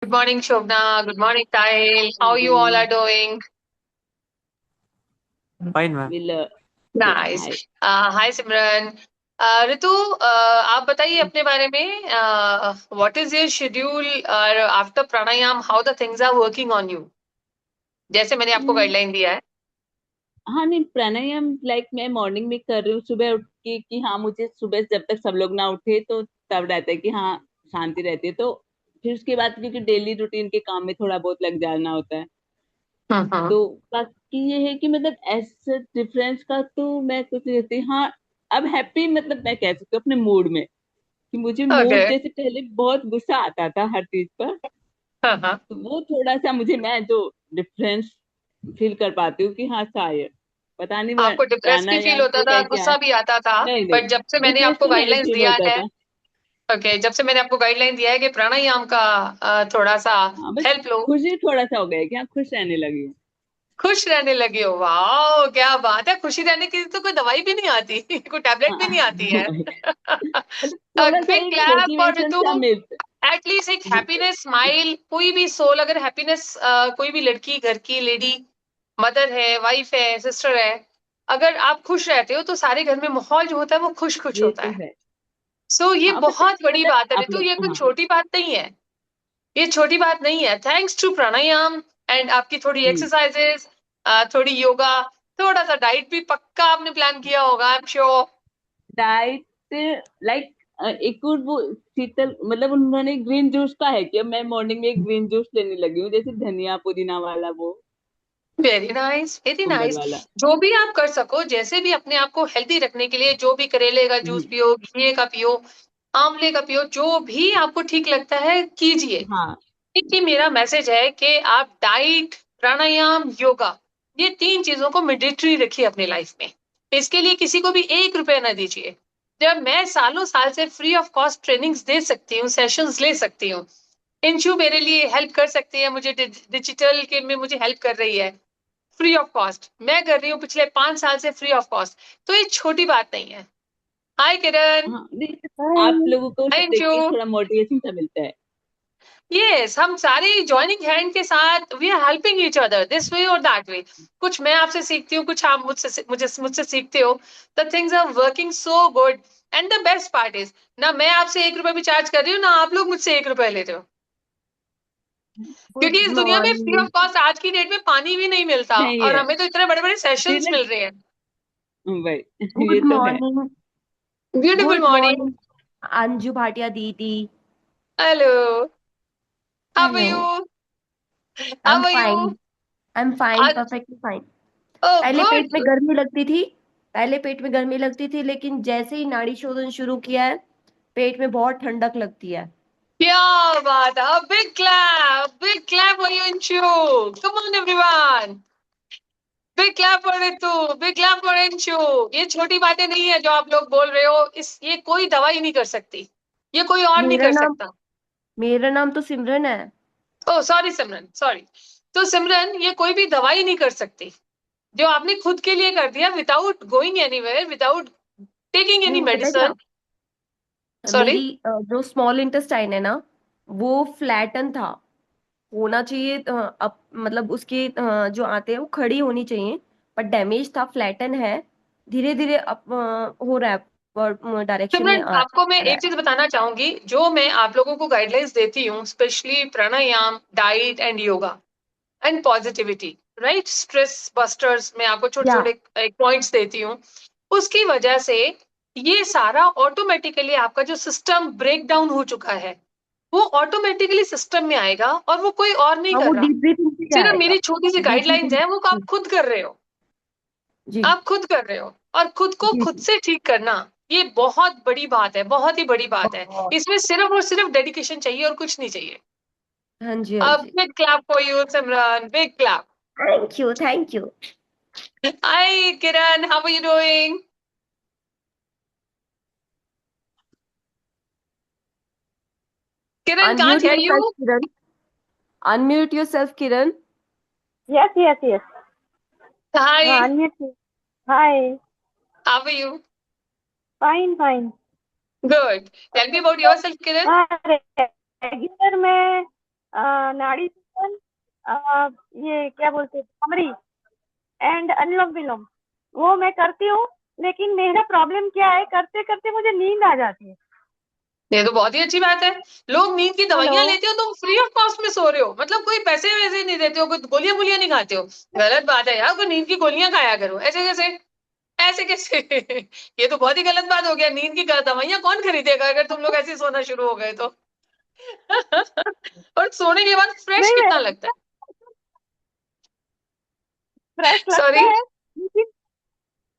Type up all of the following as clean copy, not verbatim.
Good morning, Shobna. Good morning, Tahil. How you all are doing? Fine, ma'am. will say Nice. hi. Hi, Simran. Ritu, आप बताइए अपने बारे में. What is your schedule after pranayam? How the things are working on you? जैसे मैंने आपको हम्म, guideline दिया है. हाँ नहीं, प्राणायाम लाइक मैं मॉर्निंग में कर रही हूँ सुबह उठ के कि हाँ मुझे सुबह जब तक सब लोग ना उठे तो तब रहता है कि हाँ शांति रहती है। तो फिर उसके बाद क्योंकि डेली रूटीन के काम में थोड़ा बहुत लग जाना होता है। हम्म. तो बाकी ये है कि मतलब ऐसे डिफरेंस का तो मैं कुछ नहीं कहती। हाँ, अब हैप्पी मतलब मैं कह सकती हूँ अपने मूड में कि मुझे मूड Okay. जैसे पहले बहुत गुस्सा आता था हर चीज पर। हाँ. तो वो थोड़ा सा मुझे मैं जो डिफरेंस फील कर पाती हूँ कि हाँ शायद पता नहीं वो आपको डिप्रेस भी फील प्राणायाम होता से था, है क्या है। गुस्सा भी आता था. नहीं नहीं, बट जब से मैंने डिप्रेस आपको तो नहीं गाइडलाइंस फील दिया होता है. था। ओके, जब से मैंने आपको गाइडलाइन दिया है कि प्राणायाम का थोड़ा सा हाँ बस हेल्प लो. खुशी थोड़ा सा हो गया कि हाँ खुश रहने लगी हूँ। खुश रहने लगे हो. वाह, क्या बात है. खुशी रहने की तो कोई दवाई भी नहीं आती. कोई टैबलेट भी हाँ नहीं आती है. मतलब थोड़ा सा बिग एक क्लैप फॉर मोटिवेशन ऋतु. सा मिलता। एटलीस्ट एक हाँ हैप्पीनेस स्माइल. कोई भी सोल अगर हैप्पीनेस, कोई भी लड़की, घर की लेडी, मदर है, वाइफ है, सिस्टर है, अगर आप खुश रहते हो तो सारे घर में माहौल जो होता है वो खुश खुश ये होता तो है. है। सो ये हाँ बस बहुत बड़ी मतलब बात है आप ऋतु. लोग ये कोई हाँ छोटी बात नहीं है. ये छोटी बात नहीं है. थैंक्स टू प्राणायाम एंड आपकी थोड़ी एक्सरसाइजेस, थोड़ी योगा, थोड़ा सा डाइट भी पक्का आपने प्लान किया होगा, I am sure. Diet like एक और वो शीतल मतलब उन्होंने ग्रीन जूस का है कि अब मैं मॉर्निंग में एक ग्रीन जूस लेने लगी हूँ जैसे धनिया पुदीना वाला वो very nice, very cucumber nice. वाला। जो भी आप कर सको, जैसे भी अपने आप को हेल्दी रखने के लिए, जो भी करेले का जूस हम्म, पियो, घी का पियो, आंवले का पियो, जो भी आपको ठीक लगता है कीजिए. हाँ ये मेरा मैसेज है कि आप डाइट, प्राणायाम, योगा, ये तीन चीजों को मैंडेटरी रखिए अपने लाइफ में. इसके लिए किसी को भी 1 रुपया ना दीजिए. जब मैं सालों साल से फ्री ऑफ कॉस्ट ट्रेनिंग्स दे सकती हूँ, सेशंस ले सकती हूँ, इंशू मेरे लिए हेल्प कर सकती है, मुझे डिजिटल के में मुझे हेल्प कर रही है, फ्री ऑफ कॉस्ट मैं कर रही हूँ पिछले 5 साल से, फ्री ऑफ कॉस्ट. तो ये छोटी बात नहीं है. हाय किरण. हाँ नहीं, आप हाय. लोगों को हाय देख अंशु. के थोड़ा मोटिवेशन सा मिलता है। यस, हम सारे जॉइनिंग हैंड के साथ we are helping each other this way और दैट वे. कुछ मैं आपसे सीखती हूँ, कुछ आप मुझसे सीखते हो. The things are working so good. And the best part is, ना मैं आपसे 1 रुपया भी चार्ज कर रही हूँ, ना आप लोग मुझसे 1 रुपया लेते हो. क्योंकि गुड इस दुनिया में फ्री ऑफ मॉर्निंग। कॉस्ट आज की डेट में पानी भी नहीं मिलता, नहीं और है हमें तो इतने बड़े बड़े फिर सेशंस ना। मिल रहे हैं. भाई ये गुड तो है। Morning. Beautiful good morning. Morning Anju Bhatia दीदी। Hello. How are hello. You? I how am are you? Fine. I am fine, आज. Perfectly fine. ओह पहले पेट में गुड. गर्मी लगती थी। पहले पेट में गर्मी लगती थी, लेकिन जैसे ही नाड़ी शोधन शुरू किया है, पेट में बहुत ठंडक लगती है। क्या बात है. Big clap for you Anshu. Come on everyone. Big clap for Ritu. Big clap for Anshu. ये छोटी बातें नहीं है जो आप लोग बोल रहे हो. इस ये कोई दवाई नहीं कर सकती. ये कोई और नहीं मेरा कर नाम सकता. मेरा नाम तो सिमरन है। ओह सॉरी सिमरन, सॉरी. तो सिमरन, ये कोई भी दवाई नहीं कर सकती. जो आपने खुद के लिए कर दिया, without going anywhere, without taking any पता है क्या, मेडिसिन. सॉरी. मेरी जो स्मॉल इंटेस्टाइन है ना, वो फ्लैटन था। होना चाहिए अब मतलब उसके जो आते हैं वो खड़ी होनी चाहिए, पर डैमेज था, फ्लैटन है। धीरे धीरे अब हो रहा है, डायरेक्शन में सिमरन, आ आपको मैं रहा एक है। चीज बताना चाहूंगी. जो मैं आप लोगों को गाइडलाइंस देती हूँ, specially pranayama, diet and yoga and positivity, right, stress busters, मैं आपको छोटे या छोटे पॉइंट्स देती हूँ. उसकी वजह से ये सारा ऑटोमेटिकली आपका जो सिस्टम ब्रेक डाउन हो चुका है, वो ऑटोमेटिकली सिस्टम में आएगा, और वो कोई और नहीं हाँ, कर वो रहा. डीप ब्रीथिंग से सिर्फ आएगा। मेरी छोटी सी डीप गाइडलाइंस ब्रीथिंग। है, वो आप खुद कर रहे हो. जी आप खुद कर रहे हो. और खुद को जी खुद जी। से ठीक करना, ये बहुत बड़ी बात है, बहुत ही बड़ी बात है. बहुत। इसमें सिर्फ और सिर्फ डेडिकेशन चाहिए और कुछ नहीं चाहिए. हाँ जी हाँ अब जी। Big clap for you Simran, big clap. Thank you thank you. Hi Kiran, how are you doing? Kiran, can't unmute hear yourself you. Kiran. Unmute yourself Kiran. Yes, yes, yes. Hi. Unmute. Hi. How are you? Fine, fine. Good. Tell me about yourself Kiran. हाँ, regular में नाड़ी चिंतन, ये क्या बोलते हैं, bhramari and अनुलोम विलोम, वो मैं करती हूँ। लेकिन मेरा प्रॉब्लम क्या है, करते करते मुझे नींद आ जाती है। ये तो बहुत ही अच्छी बात है। लोग नींद की हेलो। दवाइयां लेते हो, तुम फ्री ऑफ कॉस्ट में सो रहे हो, मतलब कोई पैसे वैसे नहीं देते हो, कोई गोलियां नहीं खाते हो। गलत बात है यार, कोई नींद की गोलियां खाया करो। ऐसे कैसे, ऐसे कैसे ये तो बहुत ही गलत बात हो गया। नींद की दवाइयां कौन खरीदेगा अगर तुम लोग ऐसे सोना शुरू हो गए तो। और सोने के बाद फ्रेश नहीं, मैं कितना लगता है। फ्रेश लगता सॉरी, है, लेकिन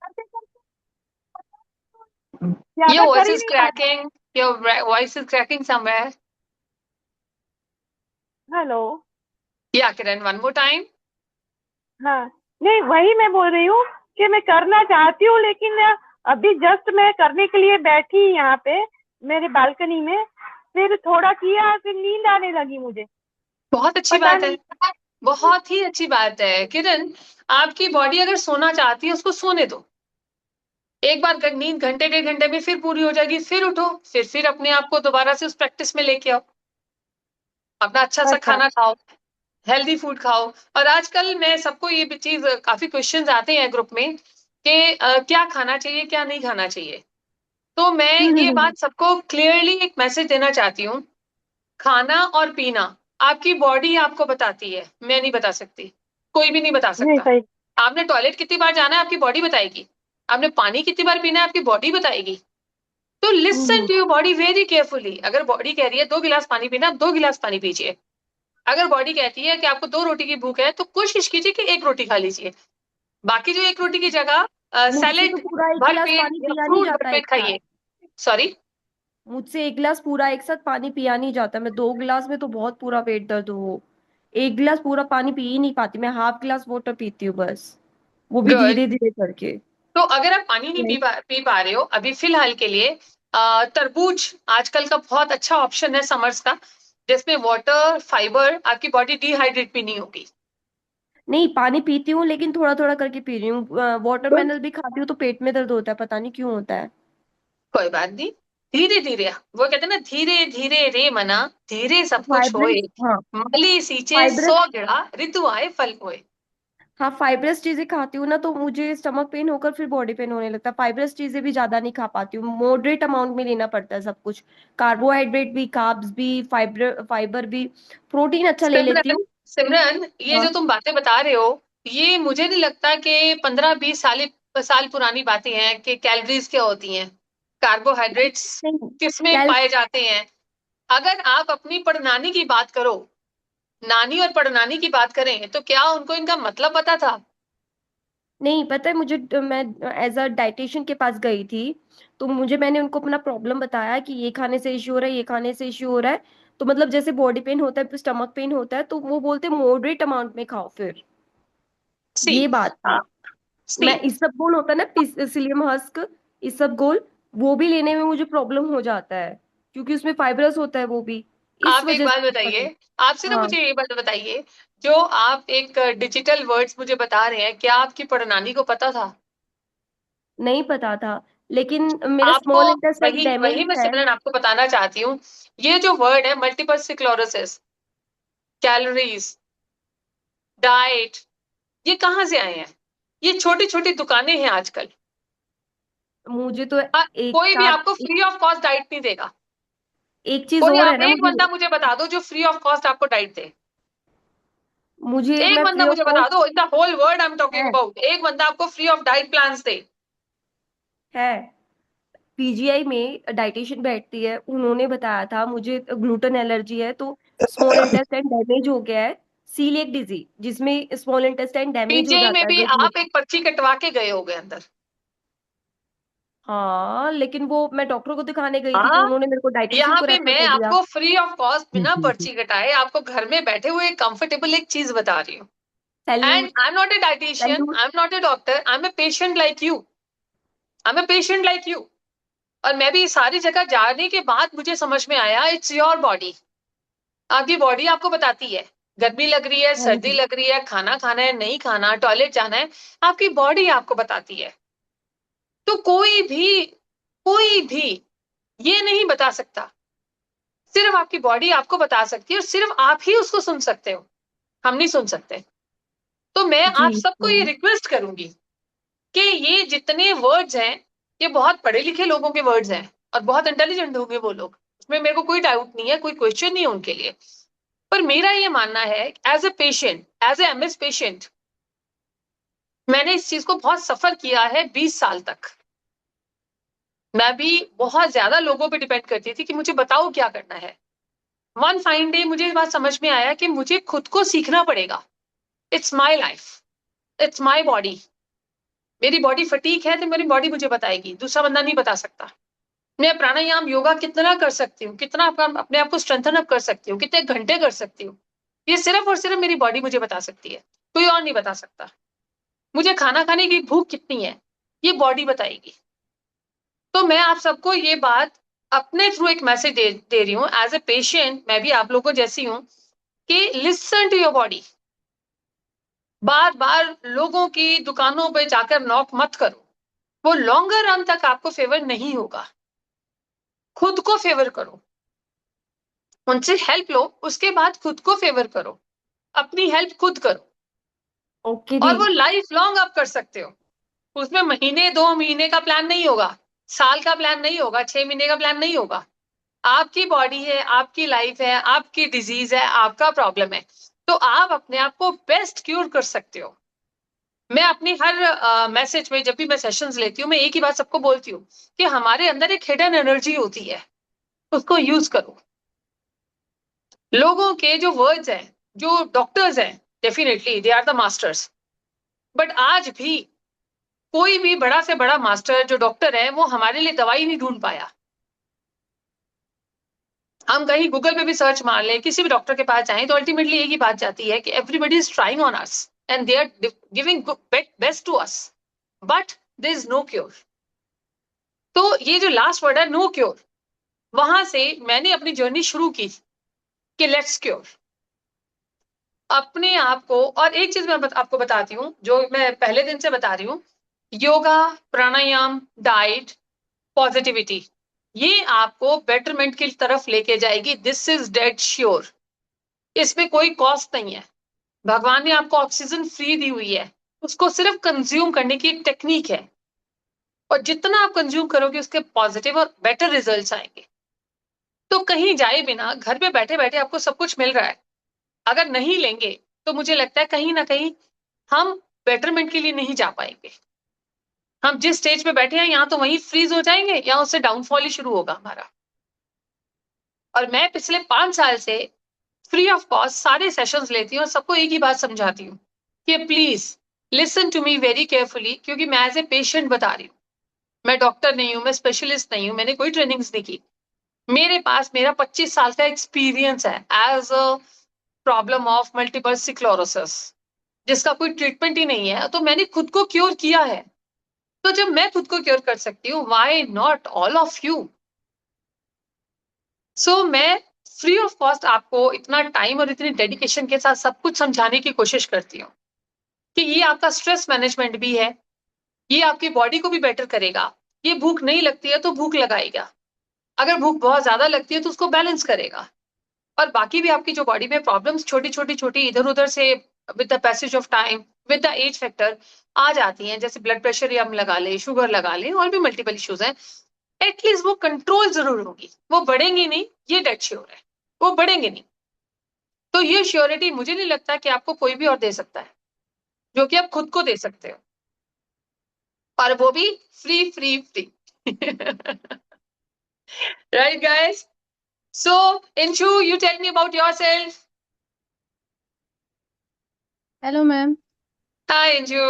करते करते योर ज्यादा वॉइस कर ही इज नहीं पाती। Cracking, your voice is cracking somewhere. Hello. या किरण, वन मोर टाइम। हाँ, नहीं वही मैं बोल रही हूँ कि मैं करना चाहती हूँ, लेकिन अभी जस्ट मैं करने के लिए बैठी यहाँ पे मेरे बालकनी में, फिर थोड़ा किया, फिर नींद आने लगी मुझे, बहुत अच्छी पता बात है, नहीं। बहुत ही अच्छी बात है किरण। आपकी बॉडी अगर सोना चाहती है, उसको सोने दो। एक बार नींद घंटे 1.5 घंटे में फिर पूरी हो जाएगी, फिर उठो, फिर अपने आप को दोबारा से उस प्रैक्टिस में लेके आओ। अपना अच्छा सा अच्छा। खाना खाओ, हेल्दी फूड खाओ। और आजकल मैं सबको ये भी चीज, काफी क्वेश्चंस आते हैं ग्रुप में कि क्या खाना चाहिए, क्या नहीं खाना चाहिए। तो मैं ये बात सबको क्लियरली एक मैसेज देना चाहती हूँ। खाना और पीना आपकी बॉडी आपको बताती है, मैं नहीं बता सकती, कोई भी नहीं बता नहीं, सकता। सही। आपने टॉयलेट कितनी बार जाना है, आपकी बॉडी बताएगी। आपने पानी कितनी बार पीना है, आपकी बॉडी बताएगी। तो listen hmm. To your body very carefully. अगर बॉडी कह रही है 2 गिलास पानी पीना, आप 2 गिलास पानी पीजिए। अगर बॉडी कहती है कि आपको 2 रोटी की भूख है, तो कोशिश कीजिए कि 1 रोटी खा लीजिए। बाकी जो 1 रोटी की जगह मुझसे तो सैलेड, पूरा एक भर गिलास पेट पानी या पिया नहीं फ्रूट जाता भरपेट एक साथ। खाइए। सॉरी। मुझसे एक गिलास पूरा एक साथ पानी पिया नहीं जाता। मैं 2 गिलास में तो बहुत पूरा पेट दर्द हो। एक गिलास पूरा पानी पी ही नहीं पाती। मैं हाफ गिलास वाटर पीती हूँ बस, वो भी गुड। धीरे धीरे करके। तो अगर आप पानी नहीं पी पा रहे हो अभी फिलहाल के लिए, तरबूज आजकल का बहुत अच्छा ऑप्शन है समर्स का, जिसमें वाटर फाइबर, आपकी बॉडी डिहाइड्रेट भी नहीं होगी। नहीं, पानी पीती हूँ लेकिन थोड़ा थोड़ा करके पी रही हूँ। तो वाटरमेलन भी खाती हूँ तो पेट में दर्द होता है, पता नहीं क्यों होता है। कोई बात नहीं, धीरे धीरे। वो कहते हैं ना, धीरे धीरे रे मना, धीरे सब कुछ फाइब्रस, होए। हाँ। मली सींचे फाइब्रस, 100 गेड़ा, ऋतु आए फल होए। हाँ फाइब्रस चीजें खाती हूँ ना तो मुझे स्टमक पेन होकर फिर बॉडी पेन होने लगता है। फाइब्रस चीजें भी ज्यादा नहीं खा पाती हूँ। मॉडरेट अमाउंट में लेना पड़ता है सब कुछ। कार्बोहाइड्रेट भी, कार्ब्स भी, फाइबर फाइबर भी। प्रोटीन अच्छा ले लेती सिमरन, हूँ। सिमरन, ये जो हाँ। तुम बातें बता रहे हो, ये मुझे नहीं लगता कि 15-20 साल पुरानी बातें हैं कि कैलोरीज क्या होती हैं, कार्बोहाइड्रेट्स नहीं। किसमें कैल पाए जाते हैं। अगर आप अपनी पड़नानी की बात करो, नानी और पड़नानी की बात करें, तो क्या उनको इनका मतलब पता था? नहीं पता है मुझे। मैं एज अ डाइटिशियन के पास गई थी, तो मैंने उनको अपना प्रॉब्लम बताया कि ये खाने से इश्यू हो रहा है, ये खाने से इश्यू हो रहा है। तो मतलब जैसे बॉडी पेन होता है, स्टमक पेन होता है, तो वो बोलते मॉडरेट अमाउंट में खाओ फिर। सी, ये बात थी। सी, मैं इसबगोल होता है ना, पिसिलियम हस्क, इसबगोल, वो भी लेने में मुझे प्रॉब्लम हो जाता है क्योंकि उसमें फाइब्रस होता है वो भी। इस आप एक वजह बात से। बताइए, आपसे ना हाँ। मुझे ये बात बताइए, जो आप एक डिजिटल वर्ड्स मुझे बता रहे हैं, क्या आपकी पड़नानी को पता था? नहीं पता था, लेकिन मेरा आपको स्मॉल इंटेस्टाइन वही डैमेज वही मैं है। सिमरन आपको बताना चाहती हूँ। ये जो वर्ड है, मल्टीपल स्क्लेरोसिस, कैलोरीज, डाइट, ये कहाँ से आए हैं? ये छोटी छोटी दुकानें हैं आजकल। मुझे तो एक कोई भी साथ आपको फ्री ऑफ कॉस्ट डाइट नहीं देगा। एक चीज कोई, और है आप ना एक मुझे। बंदा मुझे बता दो जो फ्री ऑफ कॉस्ट आपको डाइट दे। एक मैं बंदा फ्री ऑफ मुझे बता कॉस्ट दो, in the whole world I am talking है अबाउट, एक बंदा आपको फ्री ऑफ डाइट प्लान्स दे। है पीजीआई में डाइटिशियन बैठती है, उन्होंने बताया था मुझे ग्लूटेन एलर्जी है, तो स्मॉल इंटेस्टाइन डैमेज हो गया है। सीलिएक डिजीज, जिसमें स्मॉल इंटेस्टाइन डैमेज हो पीजीआई में जाता है भी अगर। आप एक पर्ची कटवा के गए होगे अंदर। हाँ, लेकिन वो मैं डॉक्टर को दिखाने गई थी तो हाँ, उन्होंने मेरे को डाइटिशियन यहाँ को पे रेफर मैं कर दिया। आपको फ्री ऑफ कॉस्ट बिना पर्ची कटाए आपको घर में बैठे हुए कंफर्टेबल एक चीज बता रही हूँ। And salute. I am not a dietitian, salute. I am not a doctor, I am a patient like you, I am a patient like you. और मैं भी सारी जगह जाने के बाद मुझे समझ में आया, इट्स योर बॉडी। आपकी बॉडी आपको बताती है, गर्मी लग रही है, हाँ सर्दी जी। लग रही है, खाना खाना है, नहीं खाना, टॉयलेट जाना है, आपकी बॉडी आपको बताती है। तो कोई भी ये नहीं बता सकता, सिर्फ आपकी बॉडी आपको बता सकती है और सिर्फ आप ही उसको सुन सकते हो, हम नहीं सुन सकते। तो मैं आप जी सबको ये रिक्वेस्ट करूंगी कि ये जितने वर्ड्स हैं ये बहुत पढ़े लिखे लोगों के वर्ड्स हैं और बहुत इंटेलिजेंट होंगे वो लोग, इसमें मेरे को कोई डाउट नहीं है, कोई क्वेश्चन नहीं है उनके लिए। पर मेरा ये मानना है as a patient, as a MS patient, मैंने इस चीज को बहुत सफर किया है 20 साल तक। मैं भी बहुत ज्यादा लोगों पे डिपेंड करती थी कि मुझे बताओ क्या करना है। वन फाइन डे मुझे बात समझ में आया कि मुझे खुद को सीखना पड़ेगा। It's my life, it's my body. मेरी बॉडी फटीक है तो मेरी बॉडी मुझे बताएगी, दूसरा बंदा नहीं बता सकता। मैं प्राणायाम योगा कितना कर सकती हूँ, कितना अपने आप को स्ट्रेंथन अप कर सकती हूँ, कितने घंटे कर सकती हूँ, ये सिर्फ और सिर्फ मेरी बॉडी मुझे बता सकती है, कोई और नहीं बता सकता। मुझे खाना खाने की भूख कितनी है ये बॉडी बताएगी। तो मैं आप सबको ये बात अपने थ्रू एक मैसेज दे रही हूँ एज ए पेशेंट, मैं भी आप लोगों जैसी हूँ, कि लिसन टू योर बॉडी। बार बार लोगों की दुकानों पे जाकर नॉक मत करो, वो लॉन्गर रन तक आपको फेवर नहीं होगा। खुद को फेवर करो, उनसे हेल्प लो, उसके बाद खुद को फेवर करो, अपनी हेल्प खुद करो। ओके और जी। वो लाइफ लॉन्ग आप कर सकते हो, उसमें महीने 2 महीने का प्लान नहीं होगा, साल का प्लान नहीं होगा, 6 महीने का प्लान नहीं होगा। आपकी बॉडी है, आपकी लाइफ है, आपकी डिजीज है, आपका प्रॉब्लम है, तो आप अपने आप को बेस्ट क्योर कर सकते हो। मैं अपनी हर मैसेज में जब भी मैं सेशंस लेती हूँ मैं एक ही बात सबको बोलती हूँ कि हमारे अंदर एक हिडन एनर्जी होती है, उसको यूज करो। लोगों के जो वर्ड्स हैं, जो डॉक्टर्स हैं, definitely they are the masters, but आज भी कोई भी बड़ा से बड़ा मास्टर जो डॉक्टर है वो हमारे लिए दवाई नहीं ढूंढ पाया। हम कहीं गूगल पे भी सर्च मार लें, किसी भी डॉक्टर के पास जाएं, तो अल्टीमेटली एक ही बात जाती है कि everybody is trying on us and they are giving best to us, but there is no cure. तो ये जो लास्ट वर्ड है नो क्योर, वहां से मैंने अपनी जर्नी शुरू की कि लेट्स क्योर अपने आप को। और एक चीज मैं आपको बताती हूँ जो मैं पहले दिन से बता रही हूँ, योगा, प्राणायाम, डाइट, पॉजिटिविटी, ये आपको बेटरमेंट की तरफ लेके जाएगी, दिस इज डेड श्योर। इसमें कोई कॉस्ट नहीं है, भगवान ने आपको ऑक्सीजन फ्री दी हुई है, उसको सिर्फ कंज्यूम करने की एक टेक्निक है, और जितना आप कंज्यूम करोगे उसके पॉजिटिव और बेटर रिजल्ट्स आएंगे। तो कहीं जाए बिना घर पे बैठे बैठे आपको सब कुछ मिल रहा है, अगर नहीं लेंगे तो मुझे लगता है कहीं ना कहीं हम बेटरमेंट के लिए नहीं जा पाएंगे। हम जिस स्टेज पे बैठे हैं यहाँ तो वहीं फ्रीज हो जाएंगे या उससे डाउनफॉल ही शुरू होगा हमारा। और मैं पिछले 5 साल से फ्री ऑफ कॉस्ट सारे सेशंस लेती हूँ और सबको एक ही बात समझाती हूँ कि please listen to me very carefully, क्योंकि मैं एज ए पेशेंट बता रही हूँ। मैं डॉक्टर नहीं हूँ, मैं स्पेशलिस्ट नहीं हूँ, मैंने कोई ट्रेनिंग्स नहीं की। मेरे पास मेरा 25 साल का एक्सपीरियंस है as a problem of multiple sclerosis, जिसका कोई ट्रीटमेंट ही नहीं है, तो मैंने खुद को क्योर किया है। तो जब मैं खुद को क्योर कर सकती हूँ, why not all of you. So मैं फ्री ऑफ कॉस्ट आपको इतना टाइम और इतनी डेडिकेशन के साथ सब कुछ समझाने की कोशिश करती हूँ कि ये आपका स्ट्रेस मैनेजमेंट भी है, ये आपकी बॉडी को भी बेटर करेगा। ये भूख नहीं लगती है तो भूख लगाएगा, अगर भूख बहुत ज्यादा लगती है तो उसको बैलेंस करेगा। और बाकी भी आपकी जो बॉडी में प्रॉब्लम्स छोटी छोटी छोटी इधर उधर से with the passage of time, with the age factor आ जाती हैं, जैसे ब्लड प्रेशर या हम लगा ले, शुगर लगा ले, और भी मल्टीपल इश्यूज हैं, एटलीस्ट वो कंट्रोल जरूर होगी, वो बढ़ेंगी नहीं, ये डेड श्योर है, वो बढ़ेंगे नहीं। तो ये श्योरिटी मुझे नहीं लगता कि आपको कोई भी और दे सकता है, जो कि आप खुद को दे सकते हो, और वो भी free free free. Right guys? So Inshu, you tell me about yourself. Hello, ma'am. Hi Inju,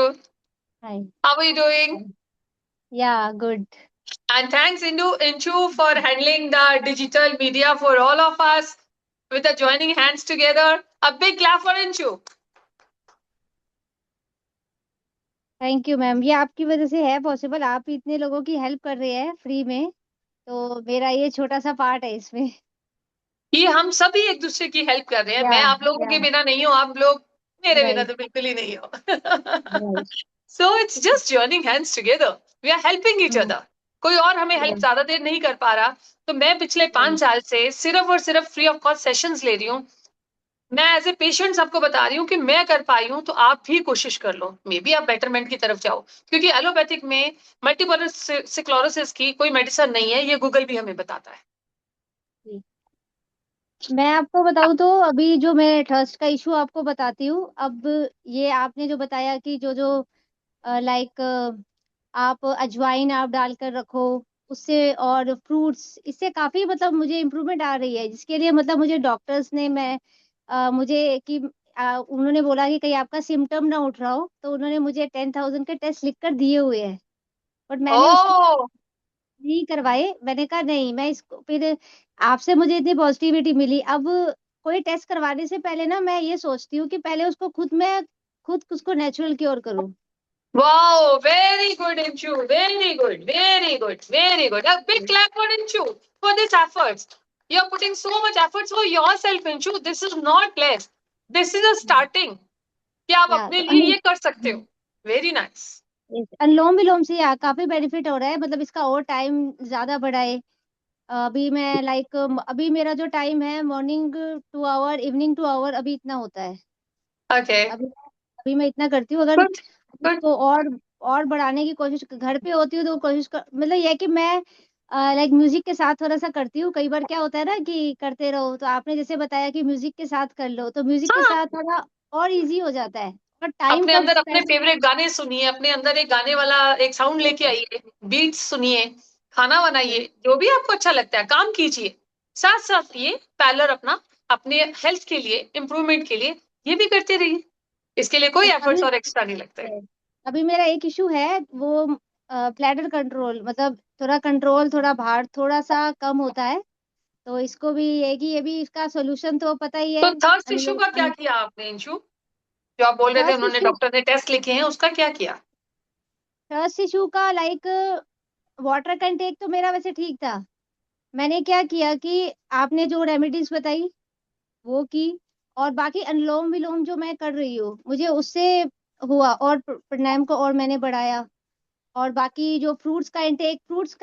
Hi. how are you doing? Yeah, good. And thanks Inju for handling the digital media for all of us with the joining hands together. A big clap for Inju. Thank you ma'am, ये आपकी वजह से है possible, आप इतने लोगों की help कर रहे हैं फ्री में, तो मेरा ये छोटा सा पार्ट है इसमें। ये हम सभी एक दूसरे की हेल्प कर रहे हैं, या मैं आप लोगों के बिना नहीं हूँ, आप लोग मेरे बिना राइट तो बिल्कुल ही नहीं हो। Right. So it's just joining hands together. We are helping each other. कोई और हमें हेल्प ज्यादा देर नहीं कर पा रहा, तो मैं पिछले 5 साल से सिर्फ और सिर्फ फ्री ऑफ कॉस्ट सेशंस ले रही हूँ। मैं एज ए पेशेंट सबको बता रही हूँ कि मैं कर पाई हूँ, तो आप भी कोशिश कर लो, मे बी आप बेटरमेंट की तरफ जाओ, क्योंकि एलोपैथिक में मल्टीपल स्क्लेरोसिस की कोई मेडिसिन नहीं है, ये गूगल भी हमें बताता है। मैं आपको बताऊं तो अभी जो मैं ट्रस्ट का इशू आपको बताती हूँ। अब ये आपने जो बताया कि जो जो लाइक आप अजवाइन आप डालकर रखो उससे, और फ्रूट्स, इससे काफी मतलब मुझे इम्प्रूवमेंट आ रही है, जिसके लिए मतलब मुझे डॉक्टर्स ने मुझे कि उन्होंने बोला कि कहीं आपका सिम्टम ना उठ रहा हो, तो उन्होंने मुझे 10,000 के टेस्ट लिख कर दिए हुए हैं। बट मैंने उसको ओ नहीं करवाए। मैंने कहा नहीं, मैं इसको फिर आपसे मुझे इतनी पॉजिटिविटी मिली। अब कोई टेस्ट करवाने से पहले ना मैं ये सोचती हूँ कि पहले उसको खुद उसको नेचुरल क्योर करूँ। wow, very good Inshu, very good, very good, very good. A big clap for Inshu for this efforts. You're putting so much efforts for yourself, Inshu. This is not less, this is a starting कि आप या अपने तो लिए ये कर सकते हो। Very nice. अनुलोम विलोम से काफी बेनिफिट हो रहा है, मतलब इसका और टाइम ज्यादा बढ़ाए। अभी मैं लाइक अभी मेरा जो टाइम है मॉर्निंग 2 आवर, इवनिंग 2 आवर, अभी इतना होता है। ओके अभी अभी मैं इतना करती हूँ। अगर गुड गुड। इसको और बढ़ाने की कोशिश, घर पे होती हूँ तो कोशिश कर, मतलब यह है कि मैं लाइक म्यूजिक के साथ थोड़ा सा करती हूँ। कई बार क्या होता है ना कि करते रहो, तो आपने जैसे बताया कि म्यूजिक के साथ कर लो, तो म्यूजिक के हाँ, साथ थोड़ा और इजी हो जाता है, और टाइम अपने कब अंदर अपने स्पेंड। फेवरेट गाने सुनिए, अपने अंदर एक गाने वाला एक साउंड लेके आइए, बीट्स सुनिए, खाना बनाइए, जो भी आपको अच्छा लगता है काम कीजिए, साथ साथ ये पैरेलल अपना अपने हेल्थ के लिए इम्प्रूवमेंट के लिए ये भी करते रहिए। इसके लिए कोई एफर्ट्स अभी और एक्स्ट्रा नहीं लगता है। अभी मेरा एक इशू है, वो ब्लैडर कंट्रोल, मतलब थोड़ा कंट्रोल, थोड़ा भार थोड़ा सा कम होता है। तो इसको भी ये कि ये भी इसका सोल्यूशन तो पता ही तो है। थर्स्ट इश्यू का क्या किया आपने इंशु? जो आप बोल रहे थे थर्स्ट उन्होंने इशू डॉक्टर ने टेस्ट लिखे हैं, उसका क्या किया? थर्स्ट इशू का लाइक वाटर कंटेक तो मेरा वैसे ठीक था। मैंने क्या किया कि आपने जो रेमेडीज बताई वो की, और बाकी अनुलोम विलोम जो मैं कर रही हूँ मुझे उससे हुआ, और प्राणायाम को और मैंने बढ़ाया। और बाकी जो फ्रूट्स का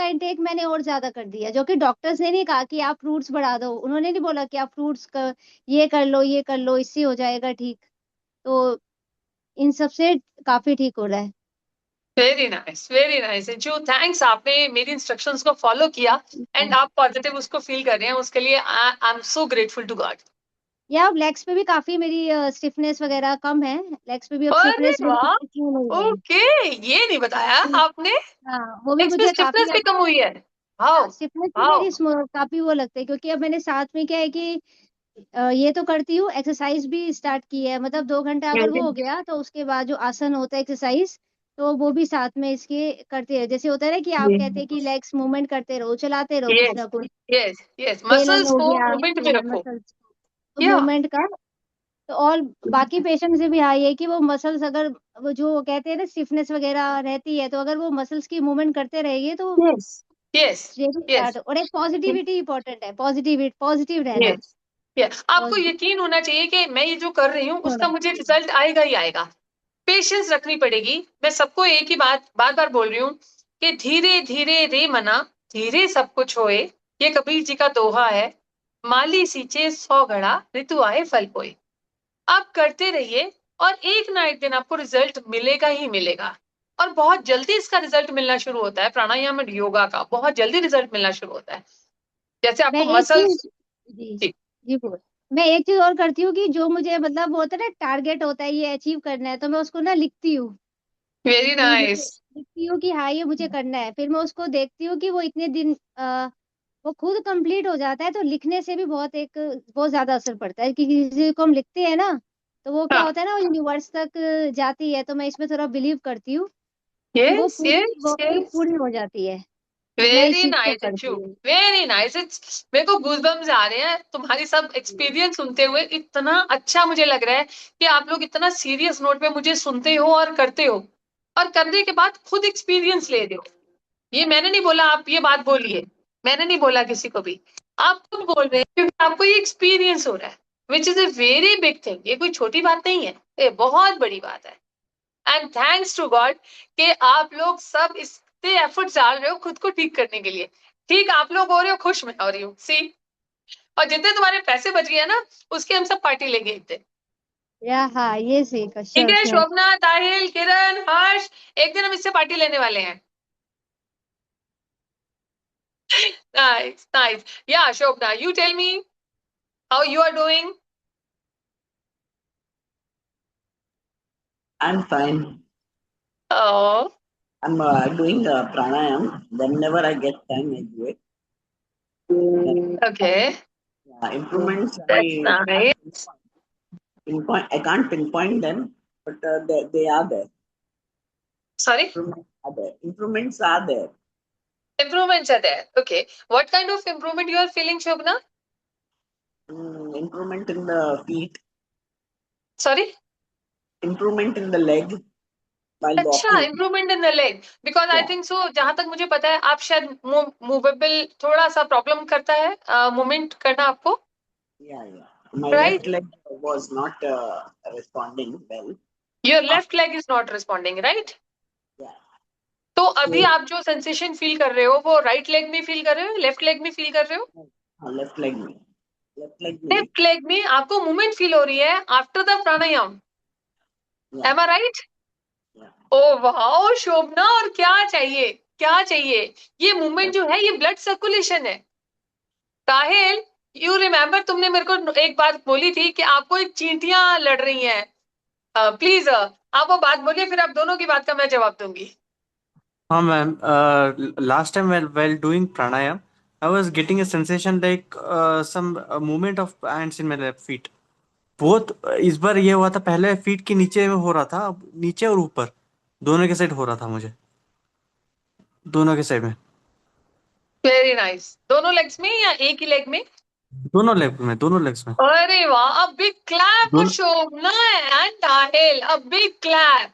इंटेक मैंने और ज्यादा कर दिया, जो कि डॉक्टर्स ने नहीं कहा कि आप फ्रूट्स बढ़ा दो, उन्होंने नहीं बोला कि आप फ्रूट्स का ये कर लो इससे हो जाएगा ठीक। तो इन सब से काफी ठीक हो रहा है। वेरी नाइस इंशु, थैंक्स, आपने मेरी इंस्ट्रक्शंस को फॉलो किया एंड आप पॉजिटिव उसको फील कर रहे हैं, उसके लिए I am so grateful to God. या लेग्स पे भी काफी मेरी स्टिफनेस वगैरह कम है। लेग्स पे भी अब अरे स्टिफनेस बिल्कुल वाह, दिखने नहीं है। ओके, ये नहीं बताया आपने। हाँ, वो भी लेग्स में मुझे काफी स्टिफनेस भी अब, कम हुई है? वाओ स्टिफनेस भी वाओ। मेरी काफी वो लगता है, क्योंकि अब मैंने साथ में क्या है कि ये तो करती हूँ, एक्सरसाइज भी स्टार्ट की है। मतलब 2 घंटा अगर वो हो गया तो उसके बाद जो आसन होता है एक्सरसाइज, तो वो भी साथ में इसके करते रहे। जैसे होता है ना कि आप कहते हैं कि लेग्स मूवमेंट करते रहो, चलाते रहो कुछ यस ना कुछ, यस यस, बेलन मसल्स हो को गया, मूवमेंट में रखो। मसल्स तो या मूवमेंट का। तो और बाकी पेशेंट से भी हाँ ये कि वो मसल्स अगर वो जो कहते हैं ना स्टिफनेस वगैरह रहती है, तो अगर वो मसल्स की मूवमेंट करते रहेंगे तो यस यस ये भी यस स्टार्ट। और एक पॉजिटिविटी इंपॉर्टेंट है, पॉजिटिव रहना। यस यस, आपको पॉजिटिव यकीन होना चाहिए कि मैं ये जो कर रही हूँ होना। उसका मुझे रिजल्ट आएगा ही आएगा। पेशेंस रखनी पड़ेगी। मैं सबको एक ही बात बार बार बोल रही हूँ कि धीरे धीरे रे मना, धीरे सब कुछ होए, ये कबीर जी का दोहा है। माली सींचे 100 घड़ा, ऋतु आए फल पोए। आप करते रहिए और एक ना एक दिन आपको रिजल्ट मिलेगा ही मिलेगा। और बहुत जल्दी इसका रिजल्ट मिलना शुरू होता है, प्राणायाम और योगा का बहुत जल्दी रिजल्ट मिलना शुरू होता है। जैसे मैं आपको एक मसल्स। चीज, जी जी बोल, मैं एक चीज और करती हूँ कि जो मुझे मतलब वो होता है ना टारगेट होता है ये अचीव करना है, तो मैं उसको ना लिखती हूँ वेरी कि मुझे, नाइस। लिखती हूँ कि हाँ ये मुझे करना है। फिर मैं उसको देखती हूँ कि वो इतने दिन वो खुद कंप्लीट हो जाता है। तो लिखने से भी बहुत ज्यादा असर पड़ता है, कि किसी को हम लिखते हैं ना तो वो क्या हाँ, होता है ना, वो यूनिवर्स तक जाती है। तो मैं इसमें थोड़ा बिलीव करती हूँ कि यस यस वो पूरी यस, पूरी हो जाती है। तो मैं इस वेरी चीज को नाइस अंशु, करती हूँ। Very nice. इट्स, मेरे को गूजबम्स आ रहे हैं तुम्हारी सब एक्सपीरियंस सुनते हुए। इतना अच्छा मुझे लग रहा है कि आप लोग इतना सीरियस नोट पे मुझे सुनते हो और करते हो, और करने के बाद खुद एक्सपीरियंस ले रहे हो। ये मैंने नहीं बोला, आप ये बात बोलिए, मैंने नहीं बोला किसी को भी, आप खुद बोल रहे हैं क्योंकि आपको ये एक्सपीरियंस हो रहा है, which is a very big thing. ये कोई छोटी बात नहीं है, ये बहुत बड़ी बात है। एंड थैंक्स टू गॉड कि आप लोग सब इस इतने एफर्ट्स डाल रहे हो खुद को ठीक करने के लिए। ठीक आप लोग हो रहे हो, खुश मैं हो रही हूँ, सी। और जितने तुम्हारे पैसे बच गए ना, उसके हम सब पार्टी लेंगे एक दिन। या हाँ, ये सही का, ठीक श्योर है श्योर। शोभना, ताहिल, किरण, हर्ष, एक दिन हम इससे पार्टी लेने वाले हैं। Nice nice. या Shobhana, you tell me how you are doing. I'm fine. Oh, I'm doing pranayam. Whenever I get time, I do it. okay, Improvements, that's nice. I can't pinpoint them, but they are there. Sorry, Improvements are there. improvements are there. Okay, what kind of improvement you are feeling, Shobna? Improvement in the feet, Sorry? improvement in the leg while अच्छा, walking. improvement in the leg. Because I Yeah, think so, जहां तक मुझे पता है आप शायद movable थोड़ा सा प्रॉब्लम करता है मूवमेंट करना आपको, yeah. My right? left leg was not responding well. Your Uh, left leg is not responding, right? yeah. तो अभी So आप जो सेंसेशन फील कर रहे हो वो राइट लेग में फील कर रहे हो, लेफ्ट लेग में फील कर रहे हो? left leg me. Left leg me. Left leg में आपको मूवमेंट फील हो रही है after the pranayama, Yeah, am I right? yeah. Oh wow Shobhana, और क्या चाहिए, क्या चाहिए? ये मूवमेंट जो है ये ब्लड सर्कुलेशन है। साहिल, यू रिमेम्बर तुमने मेरे को एक बात बोली थी कि आपको एक चींटियां लड़ रही हैं। प्लीज आप वो बात बोलिए, फिर आप दोनों की बात का मैं जवाब दूंगी। हाँ ma'am, last time while doing pranayam, I was getting a sensation like some movement of ants in my left feet. बहुत इस बार ये हुआ था, पहले फीट के नीचे में हो रहा था, अब नीचे और ऊपर दोनों के साइड हो रहा था मुझे, दोनों के साइड में, वेरी नाइस। दोनों लेग्स में या एक ही लेग में? दोनों लेग में, दोनों लेग्स में, अरे वाह, अ बिग क्लैप फॉर दोनों। Shobhana and Sahil, a big clap.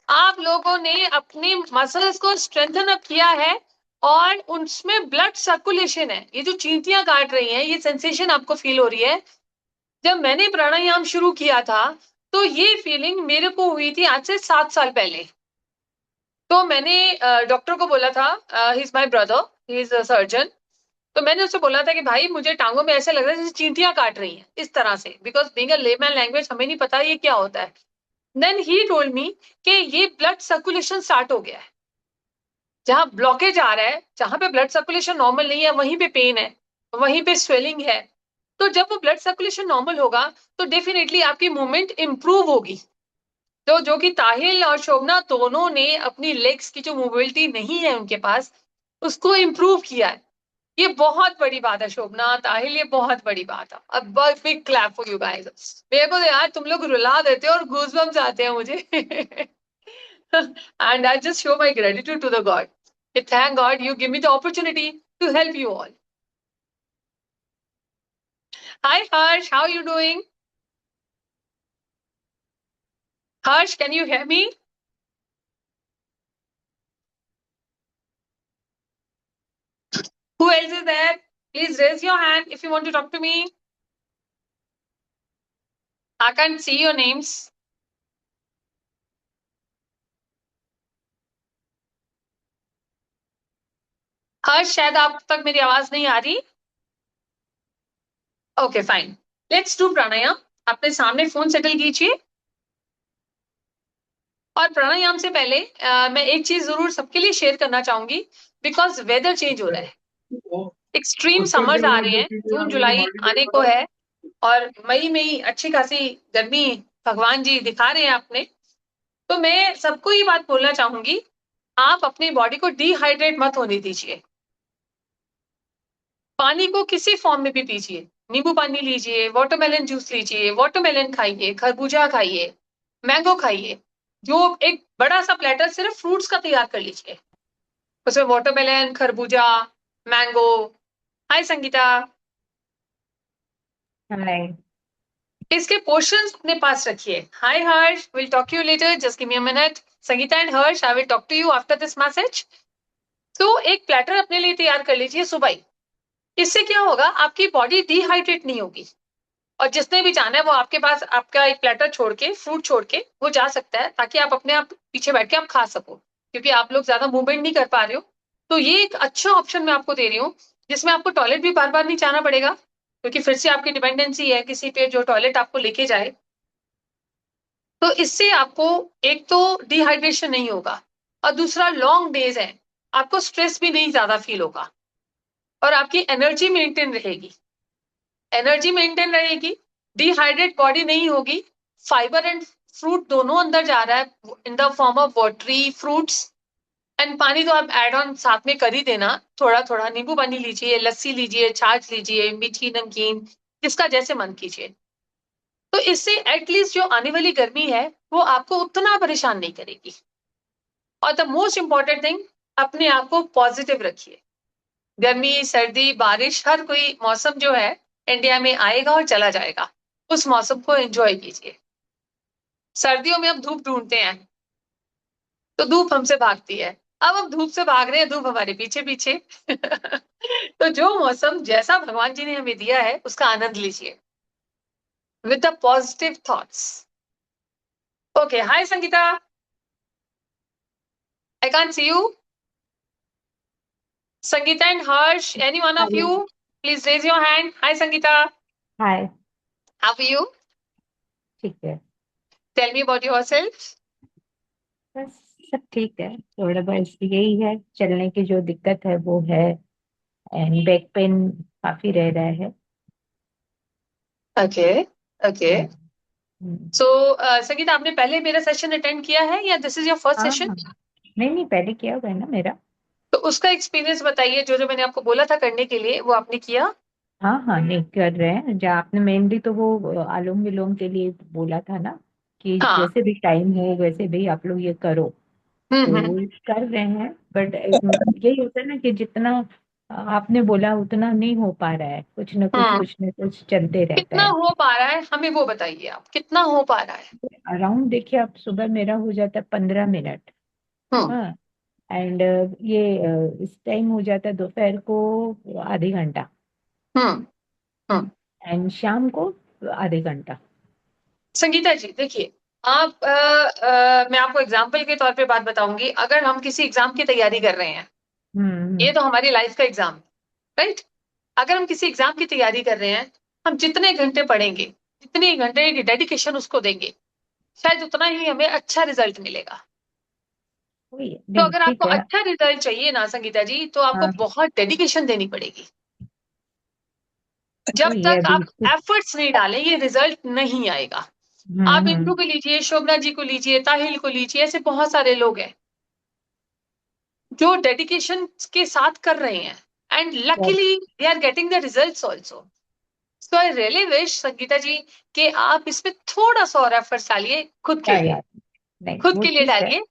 आप लोगों ने अपने मसल्स को स्ट्रेंथन अप किया है और उसमें ब्लड सर्कुलेशन है। ये जो चींटियां काट रही हैं, ये सेंसेशन आपको फील हो रही है। जब मैंने प्राणायाम शुरू किया था तो ये फीलिंग मेरे को हुई थी आज से 7 साल पहले। तो मैंने डॉक्टर को बोला था, he is my brother, he is a surgeon. तो मैंने उससे बोला था कि भाई मुझे टांगों में ऐसे लग रहा है जैसे चींटियां काट रही हैं, इस तरह से, because being a layman language हमें नहीं पता ये क्या होता है। देन ही टोल्ड मी कि ये ब्लड सर्कुलेशन स्टार्ट हो गया है। जहां ब्लॉकेज आ रहा है, जहां पे ब्लड सर्कुलेशन नॉर्मल नहीं है, वहीं पे पेन है, वहीं पे स्वेलिंग है। तो जब वो ब्लड सर्कुलेशन नॉर्मल होगा तो डेफिनेटली आपकी मूवमेंट इंप्रूव होगी। तो जो कि ताहिल और शोभना दोनों ने अपनी लेग्स की जो मोबिलिटी नहीं है उनके पास, उसको इंप्रूव किया है। ये बहुत बड़ी बात है शोभना, ताहिल, ये बहुत बड़ी बात है। अब big clap for you guys. मेरे को तो यार तुम लोग रुला देते हो और गूज़बम्स आते हैं मुझे। And I just show my gratitude to the God, thank God you give me the opportunity to help you all. Hi Harsh, how you doing? Harsh, can you hear me? Who else is there? Please raise your hand if you want to talk to me. I can't see your names. हर्ष, शायद आप तक मेरी आवाज नहीं आ रही। Okay fine, let's do प्राणायाम। अपने सामने phone settle कीजिए। और प्राणायाम से पहले मैं एक चीज जरूर सबके लिए शेयर करना चाहूंगी, बिकॉज वेदर चेंज हो रहा है, एक्सट्रीम समर्स आ रहे हैं, जून जुलाई आने को है और मई में ही अच्छी खासी गर्मी भगवान जी दिखा रहे हैं अपने। तो मैं सबको ये बात बोलना चाहूंगी, आप अपनी बॉडी को डिहाइड्रेट मत होने दीजिए। पानी को किसी फॉर्म में भी पीजिए, नींबू पानी लीजिए, वाटरमेलन जूस लीजिए, वाटरमेलन खाइए, खरबूजा खाइए, मैंगो खाइए। जो एक बड़ा सा प्लेटर सिर्फ फ्रूट्स का तैयार कर लीजिए, उसमें वाटरमेलन, खरबूजा, मैंगो। हाय संगीता। हाय। इसके पोर्शंस अपने पास रखिए। Hi Harsh, will talk you later, just give me a minute. Sangeeta and Harsh, I will talk to you after this message. तो एक प्लेटर अपने लिए तैयार कर लीजिए सुबह ही। इससे क्या होगा, आपकी बॉडी डिहाइड्रेट नहीं होगी और जिसने भी जाना है वो आपके पास आपका एक प्लेटर छोड़ के, फ्रूट छोड़ के वो जा सकता है, ताकि आप अपने आप पीछे बैठ के आप खा सको। क्योंकि आप लोग ज्यादा मूवमेंट नहीं कर पा रहे हो। तो ये एक अच्छा ऑप्शन मैं आपको दे रही हूँ, जिसमें आपको टॉयलेट भी बार बार नहीं जाना पड़ेगा, क्योंकि फिर से आपकी डिपेंडेंसी है किसी पे जो टॉयलेट आपको लेके जाए। तो इससे आपको एक तो डिहाइड्रेशन नहीं होगा, और दूसरा लॉन्ग डेज है, आपको स्ट्रेस भी नहीं ज्यादा फील होगा, और आपकी एनर्जी मेंटेन रहेगी। एनर्जी मेंटेन रहेगी, डिहाइड्रेट बॉडी नहीं होगी। फाइबर एंड फ्रूट दोनों अंदर जा रहा है in the form of watery fruits, and पानी तो आप एड ऑन साथ में कर ही देना, थोड़ा थोड़ा नींबू पानी लीजिए, लस्सी लीजिए, छाछ लीजिए, मीठी नमकीन, जिसका जैसे मन कीजिए। तो इससे एटलीस्ट जो आने वाली गर्मी है वो आपको उतना परेशान नहीं करेगी। और द मोस्ट इंपॉर्टेंट थिंग, अपने आप को पॉजिटिव रखिए। गर्मी, सर्दी, बारिश, हर कोई मौसम जो है इंडिया में आएगा और चला जाएगा, उस मौसम को एंजॉय कीजिए। सर्दियों में हम धूप ढूंढते हैं, तो धूप हमसे भागती है। अब हम धूप से भाग रहे हैं, धूप हमारे पीछे पीछे। तो जो मौसम जैसा भगवान जी ने हमें दिया है उसका आनंद लीजिए with the positive thoughts. Okay, hi Sangeeta, I can't see you. Sangeeta and Harsh, any one of you, please raise your hand. Hi, Sangeeta. Hi. How are you? ठीक है। Tell me about yourself. बस सब ठीक है, थोड़ा बस यही है, चलने की जो दिक्कत है वो है, एंड बैक पेन काफी रह रहा है। Okay, okay. हम्म। So, संगीता, आपने पहले मेरा सेशन अटेंड किया है या दिस इज योर फर्स्ट हाँ सेशन? हाँ, नहीं पहले किया हुआ है ना मेरा। तो उसका एक्सपीरियंस बताइए, जो जो मैंने आपको बोला था करने के लिए वो आपने किया? हाँ हाँ, नहीं कर रहे हैं, जो आपने मेनली तो वो अनुलोम विलोम के लिए बोला था ना, कि हाँ। जैसे भी टाइम हो वैसे भी आप लोग ये करो, तो हम्म। कर रहे हैं। बट यही होता है ना कि जितना आपने बोला उतना नहीं हो पा रहा है, हम्म। कुछ न कुछ चलते रहता कितना है। हो पा रहा है हमें वो बताइए, आप कितना हो पा रहा है? अराउंड देखिए, आप सुबह मेरा हो जाता है 15 मिनट। हम्म। हाँ। एंड ये इस टाइम हो जाता है दोपहर को आधे घंटा, हम्म। हम्म। एंड शाम को आधे घंटा। संगीता जी देखिए, आप मैं आपको एग्जाम्पल के तौर पे बात बताऊंगी। अगर हम किसी एग्जाम की तैयारी कर रहे हैं, ये हम्म। तो हमारी लाइफ का एग्जाम, राइट? अगर हम किसी एग्जाम की तैयारी कर रहे हैं, हम जितने घंटे पढ़ेंगे, जितने घंटे की डेडिकेशन उसको देंगे, शायद उतना ही हमें अच्छा रिजल्ट मिलेगा। वही है। तो नहीं अगर ठीक आपको है। अच्छा रिजल्ट चाहिए ना संगीता जी, तो आपको हाँ, बहुत डेडिकेशन देनी पड़ेगी। जब वही है तक अभी आप एफर्ट्स नहीं डालें ये रिजल्ट नहीं आएगा। आप इंदु हम्म। को लीजिए, शोभना जी को लीजिए, ताहिल को लीजिए, ऐसे बहुत सारे लोग हैं जो डेडिकेशन के साथ कर रहे हैं, and luckily they are getting the results also. So I really wish Sangeeta ji कि आप इसमें थोड़ा सा और एफर्ट्स डालिए, खुद के क्या लिए, यार, नहीं खुद वो के लिए ठीक है। डालिए,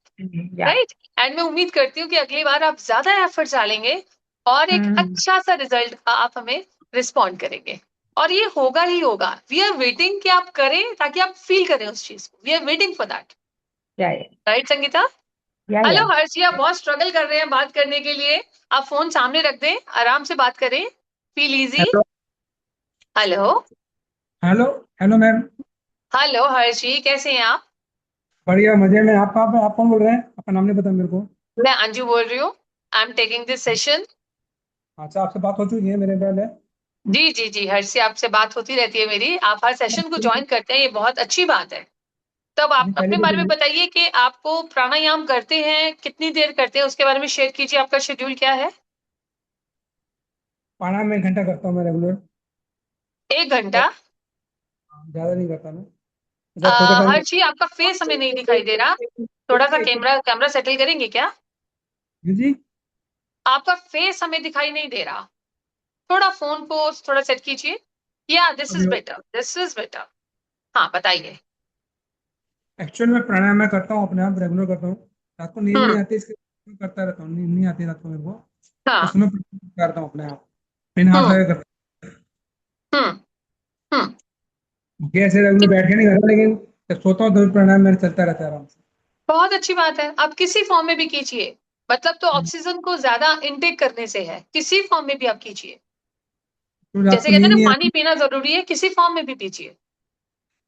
या राइट? एंड मैं उम्मीद करती हूँ कि अगली बार आप ज्यादा एफर्ट्स डालेंगे और एक हम्म। अच्छा सा रिजल्ट का आप हमें रिस्पॉन्ड करेंगे। और ये होगा ही होगा। वी आर वेटिंग कि आप करें ताकि आप फील करें उस चीज को। We are waiting for that, yeah right Sangeeta? Yeah hello Harshi, आप बहुत स्ट्रगल कर रहे हैं बात करने के लिए। आप फोन सामने रख दें, आराम से बात करें, feel easy. Hello. Hello. Hello. Hello ma'am. Hello Harshi, कैसे हैं आप? बढ़िया, मजे में। आप कहाँ पे, आप कौन बोल रहे हैं? आपका नाम नहीं पता मेरे को। मैं अंजू बोल रही हूँ। I am taking this session. अच्छा, आपसे बात हो चुकी है मेरे पहले? जी जी जी, हर्षी आपसे बात होती रहती है मेरी। आप हर सेशन को ज्वाइन करते हैं, ये बहुत अच्छी बात है। तब नहीं, आप पहले अपने भी बारे में तो बताइए कि आपको प्राणायाम करते हैं, कितनी देर करते हैं, उसके बारे में शेयर कीजिए। आपका शेड्यूल क्या है? प्राणायाम में 1 घंटा करता हूँ मैं रेगुलर। 1 घंटा? ज्यादा नहीं करता मैं। जैसे आप सोते टाइम। हर्षी आपका फेस हमें नहीं दिखाई दे रहा, थोड़ा सा कैमरा कैमरा सेटल करेंगे क्या? जी जी। आपका फेस हमें दिखाई नहीं दे रहा, थोड़ा फोन को थोड़ा सेट कीजिए। या this is better, this is better. हाँ बताइए। एक्चुअल में प्राणायाम मैं करता हूँ अपने आप, रेगुलर करता हूँ। रात को नींद नहीं हम्म। आती, इसके करता रहता हूँ। नींद नहीं आती रात को मेरे को, हाँ। उसमें करता हूँ अपने आप। फिर हाथ हम्म। लगा करता हम्म। हम्म। हूँ। ये ऐसे रेगुलर बैठ के नहीं करता, लेकिन जब सोता हूँ तो प्राणायाम मेरा चलता रहता है आराम से। बहुत अच्छी बात है, आप किसी फॉर्म में भी कीजिए। मतलब तो हम्म। ऑक्सीजन को ज्यादा इनटेक करने से है, किसी फॉर्म में भी आप कीजिए। तो रात जैसे को कहते हैं नींद ना, नहीं पानी आती। पीना जरूरी है, किसी फॉर्म में भी पीजिए।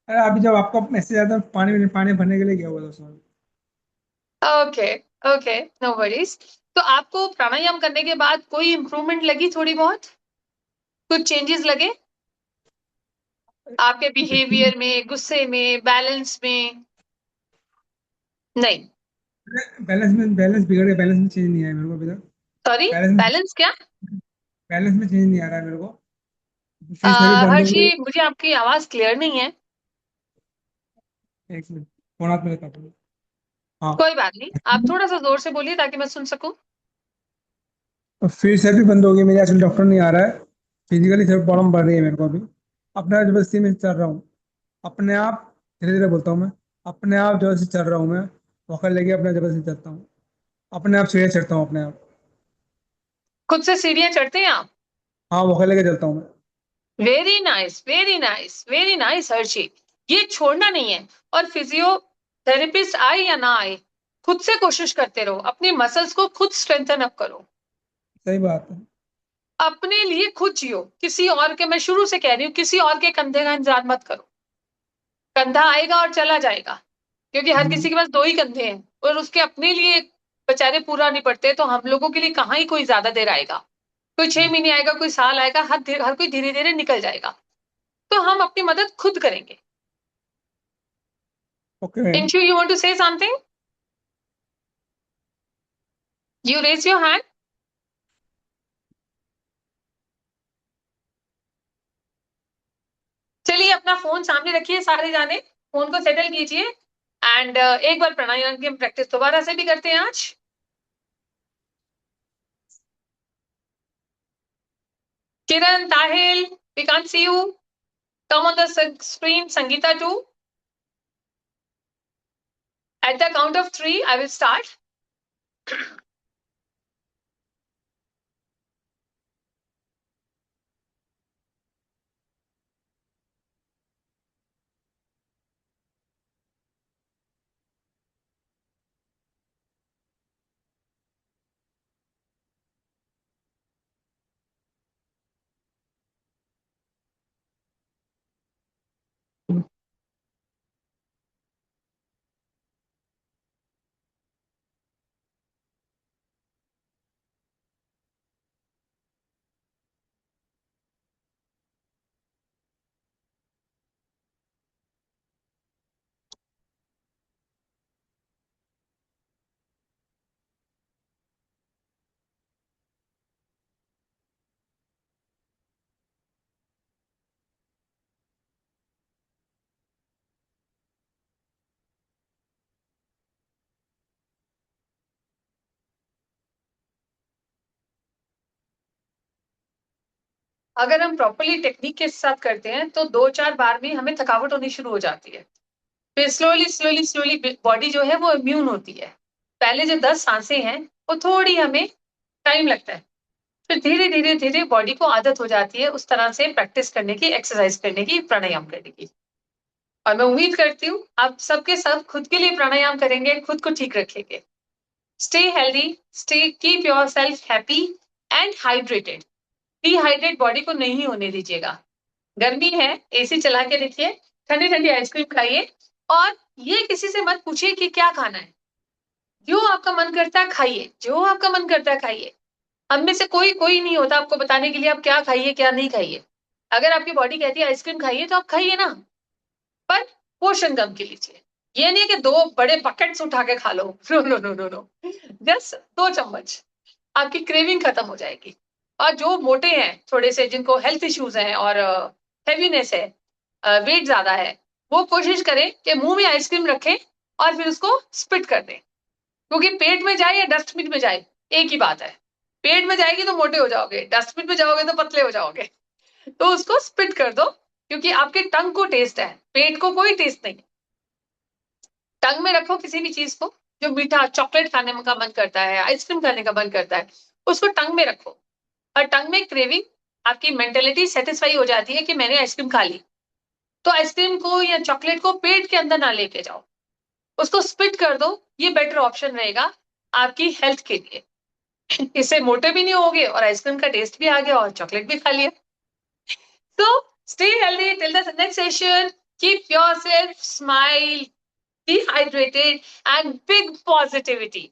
अरे अभी जब आपका मैसेज आया था, पानी पानी भरने के लिए गया हुआ था उसमें। ओके। Okay, no worries. तो आपको प्राणायाम करने के बाद कोई इम्प्रूवमेंट लगी, थोड़ी बहुत कुछ चेंजेस लगे आपके बिहेवियर में, गुस्से में, बैलेंस में? नहीं। बैलेंस बिगड़ गया, बैलेंस में चेंज नहीं आया मेरे को अभी तक। सॉरी, बैलेंस में बैलेंस क्या? बैलेंस में चेंज नहीं आ रहा है मेरे को। फिर से भी बंद हो हर्षी, गई। मुझे आपकी आवाज क्लियर नहीं है। एक मिनट, फोन हाथ में लेता हूँ। हाँ। कोई बात नहीं, आप थोड़ा सा जोर से बोलिए ताकि मैं सुन सकूं। तो फिर से भी बंद हो गई मेरी, आजकल डॉक्टर नहीं आ रहा है। फिजिकली सिर्फ प्रॉब्लम बढ़ रही है मेरे को अभी। अपना जबरदस्ती में चल रहा हूँ, अपने आप। धीरे धीरे बोलता हूँ मैं। अपने आप जबरदस्ती चल रहा हूँ मैं। वॉकर लेके अपने जबरदस्ती चलता हूँ। अपने आप सीढ़ियाँ चढ़ता हूँ अपने आप। खुद से सीढ़ियां चढ़ते हैं आप? हाँ, वॉकर लेके चलता हूँ मैं। Very nice, very nice, very nice Harshi. ये छोड़ना नहीं है। और फिजियोथेरेपिस्ट आए या ना आए, खुद से कोशिश करते रहो, अपनी मसल्स को खुद स्ट्रेंथन अप करो। सही बात है। अपने लिए खुद जियो, किसी और के, मैं शुरू से कह रही हूँ, किसी और के कंधे का इंतजार मत करो। कंधा आएगा और चला जाएगा, क्योंकि हर किसी के पास दो ही कंधे हैं, और उसके अपने लिए बेचारे पूरा नहीं पड़ते, तो हम लोगों के लिए कहाँ ही कोई ज्यादा देर आएगा। कोई 6 महीने आएगा, कोई साल आएगा, हर कोई धीरे धीरे निकल जाएगा। तो हम अपनी मदद खुद करेंगे। Okay ma'am. Inshu, you want to say something? You raise your hand. चलिए, अपना फोन सामने रखिए, सारे जाने फोन को सेटल कीजिए। एंड एक बार प्राणायाम की हम प्रैक्टिस दोबारा से भी करते हैं आज। किरण, Tahil, we can't see you. Come on the screen. Sangeeta too. At the count of 3, I will start. अगर हम प्रॉपरली टेक्निक के साथ करते हैं तो 2-4 बार में हमें थकावट होनी शुरू हो जाती है। फिर स्लोली स्लोली स्लोली बॉडी जो है वो इम्यून होती है। पहले जो 10 सांसें हैं वो थोड़ी हमें टाइम लगता है, फिर धीरे धीरे धीरे बॉडी को आदत हो जाती है उस तरह से प्रैक्टिस करने की, एक्सरसाइज करने की, प्राणायाम करने की। और मैं उम्मीद करती हूँ आप सबके सब खुद के लिए प्राणायाम करेंगे, खुद को ठीक रखेंगे। Stay healthy, stay keep your self happy and hydrated. Dehydrate body को नहीं होने दीजिएगा। गर्मी है, एसी चला के रखिए, ठंडी ठंडी आइसक्रीम खाइए, और ये किसी से मत पूछिए कि क्या खाना है। जो आपका मन करता है खाइए, जो आपका मन करता है खाइए। हम में से कोई कोई नहीं होता आपको बताने के लिए आप क्या खाइए क्या नहीं खाइए। अगर आपकी बॉडी कहती है आइसक्रीम खाइए तो आप खाइए ना, पर पोषण कम के लीजिए। ये नहीं कि 2 बड़े बकेट्स उठा के खा लो, no no no no no, just 2 चम्मच, आपकी क्रेविंग खत्म हो जाएगी। और जो मोटे हैं थोड़े से, जिनको हेल्थ इश्यूज हैं और हेवीनेस है, वेट ज्यादा है, वो कोशिश करें कि मुंह में आइसक्रीम रखें और फिर उसको स्पिट कर दें, क्योंकि पेट में जाए या डस्टबिन में जाए एक ही बात है। पेट में जाएगी तो मोटे हो जाओगे, डस्टबिन में जाओगे तो पतले हो जाओगे। तो उसको स्पिट कर दो, क्योंकि आपके टंग को टेस्ट है, पेट को कोई टेस्ट नहीं। टंग में रखो किसी भी चीज को, जो मीठा, चॉकलेट खाने का मन करता है, आइसक्रीम खाने का मन करता है, उसको टंग में रखो। और टंग में क्रेविंग, आपकी मेंटेलिटी सेटिस्फाई हो जाती है कि मैंने आइसक्रीम खा ली, तो आइसक्रीम को या चॉकलेट को पेट के अंदर ना लेके जाओ, उसको स्पिट कर दो। ये बेटर ऑप्शन रहेगा आपकी हेल्थ के लिए। इससे मोटे भी नहीं होगे और आइसक्रीम का टेस्ट भी आ गया और चॉकलेट भी खा लिया। So stay healthy till the next session. Keep yourself smile, be hydrated, and big positivity.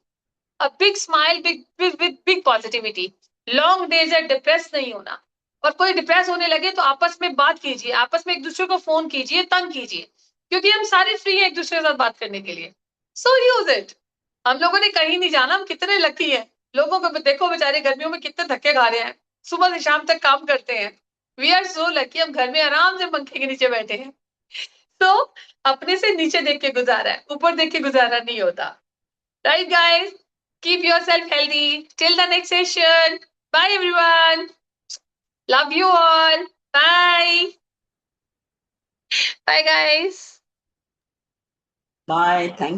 A big smile, big positivity. Long days है, डिप्रेस नहीं होना। और कोई डिप्रेस होने लगे तो आपस में बात कीजिए, आपस में एक दूसरे को फोन कीजिए, तंग कीजिए, क्योंकि हम सारे फ्री हैं एक दूसरे के साथ बात करने के लिए। सो यूज इट। हम लोगों ने कहीं नहीं जाना, हम कितने लकी हैं। लोगों को देखो बेचारे गर्मियों में कितने धक्के खा रहे हैं, सुबह से शाम तक काम करते हैं। वी आर सो लकी, हम घर में आराम से पंखे के नीचे बैठे हैं। तो अपने से नीचे देख के गुजारा है, ऊपर देख के गुजारा नहीं होता। Right guys, keep yourself healthy till the next session. Bye everyone, love you all, bye bye guys. Bye. Thank